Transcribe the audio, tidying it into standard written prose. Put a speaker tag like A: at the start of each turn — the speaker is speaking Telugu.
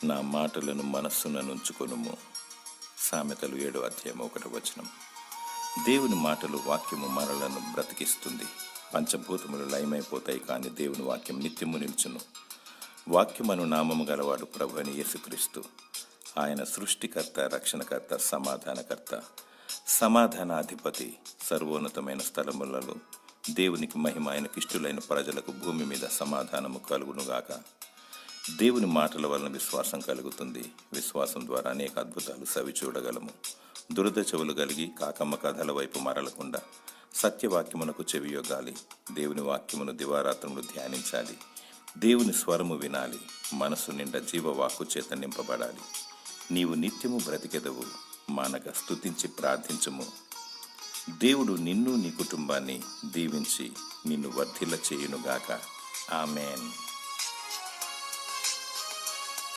A: నా మాటలను మనస్సున నుంచుకొనుము. సామెతలు 7:1. దేవుని మాటలు వాక్యము మనలను బ్రతికిస్తుంది. పంచభూతములు లయమైపోతాయి, కానీ దేవుని వాక్యం నిత్యము నిల్చును. వాక్యమను నామము గలవాడు ప్రభువైన యేసుక్రీస్తు. ఆయన సృష్టికర్త, రక్షణకర్త, సమాధానకర్త, సమాధానాధిపతి. సర్వోన్నతమైన స్థలములలో దేవునికి మహిమ, ఆయనకిష్టులైన ప్రజలకు భూమి మీద సమాధానము కలుగునుగాక. దేవుని మాటల వలన విశ్వాసం కలుగుతుంది. విశ్వాసం ద్వారా అనేక అద్భుతాలు సవి చూడగలము. దురద చెవులు కలిగి కాకమ్మ కథల వైపు మరలకుండా సత్యవాక్యమునకు చెవియొగ్గాలి. దేవుని వాక్యమును దివారాత్రములు ధ్యానించాలి. దేవుని స్వరము వినాలి. మనసు నిండా జీవవాక్కు చేత నింపబడాలి. నీవు నిత్యము బ్రతికెదవు. మానక స్తుతించి ప్రార్థించుము. దేవుడు నిన్ను, నీ కుటుంబాన్ని దీవించి నిన్ను వర్ధిల్ల చేయునుగాక. ఆమేన్.